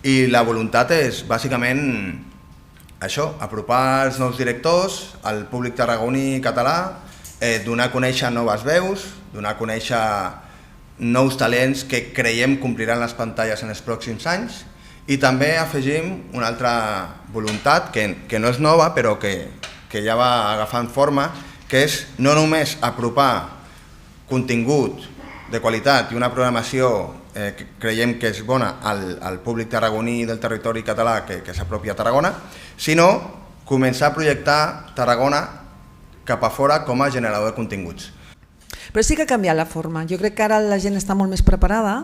I la voluntat és bàsicament això, apropar els nous directors al públic tarragoní i català, donar a conèixer noves veus, donar a conèixer nous talents que creiem compliran les pantalles en els pròxims anys, i també afegim una altra voluntat que no és nova però que ja va agafant forma, que és no només apropar contingut de qualitat i una programació que creiem que és bona al públic tarragoní del territori català que s'apropi a Tarragona, sinó començar a projectar Tarragona cap a fora com a generador de continguts. Però sí que ha canviat la forma. Jo crec que ara la gent està molt més preparada,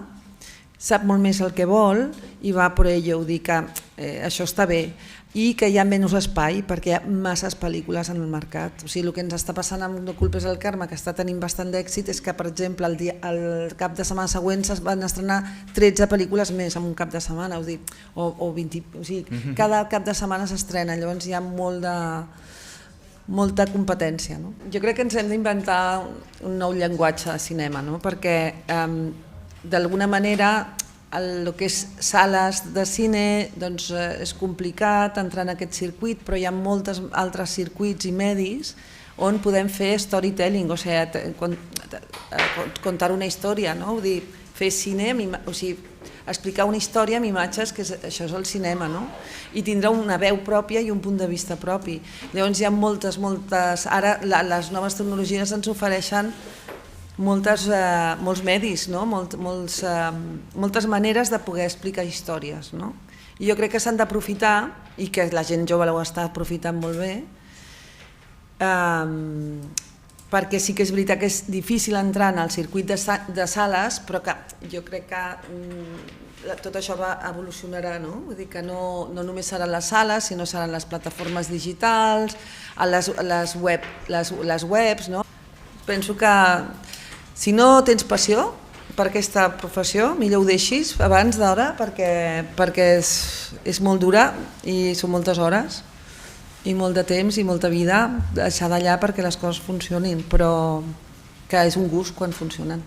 sap molt més el que vol i va per ello, dir que això està bé i que hi ha menys espai perquè hi ha masses pel·lícules en el mercat. O sigui, el que ens està passant amb No culpes el karma, que està tenint bastant d'èxit, és que, per exemple, el cap de setmana següent es van estrenar 13 pel·lícules més en un cap de setmana, o 20, o sigui, cada cap de setmana s'estrena, llavors hi ha molta competència. Jo crec que ens hem d'inventar un nou llenguatge de cinema, perquè d'alguna manera el que és sales de cine és complicat entrar en aquest circuit, però hi ha molts altres circuits i medis on podem fer storytelling, o sigui, contar una història, fer cine, o sigui, explicar una història amb imatges, que això és el cinema, i tindrà una veu pròpia i un punt de vista propi. Llavors hi ha moltes, ara les noves tecnologies ens ofereixen molts medis, moltes maneres de poder explicar històries. I jo crec que s'han d'aprofitar, i que la gent jove ho està aprofitant molt bé, perquè sí que és veritat que és difícil entrar en el circuit de sales, però que jo crec que tot això evolucionarà, vull dir que no només seran les sales, sinó seran les plataformes digitals, les webs. Penso que si no tens passió per aquesta professió, millor ho deixis abans d'hora, perquè és molt dura i són moltes hores i molt de temps i molta vida deixar d'allà perquè les coses funcionin, però que és un gust quan funcionen.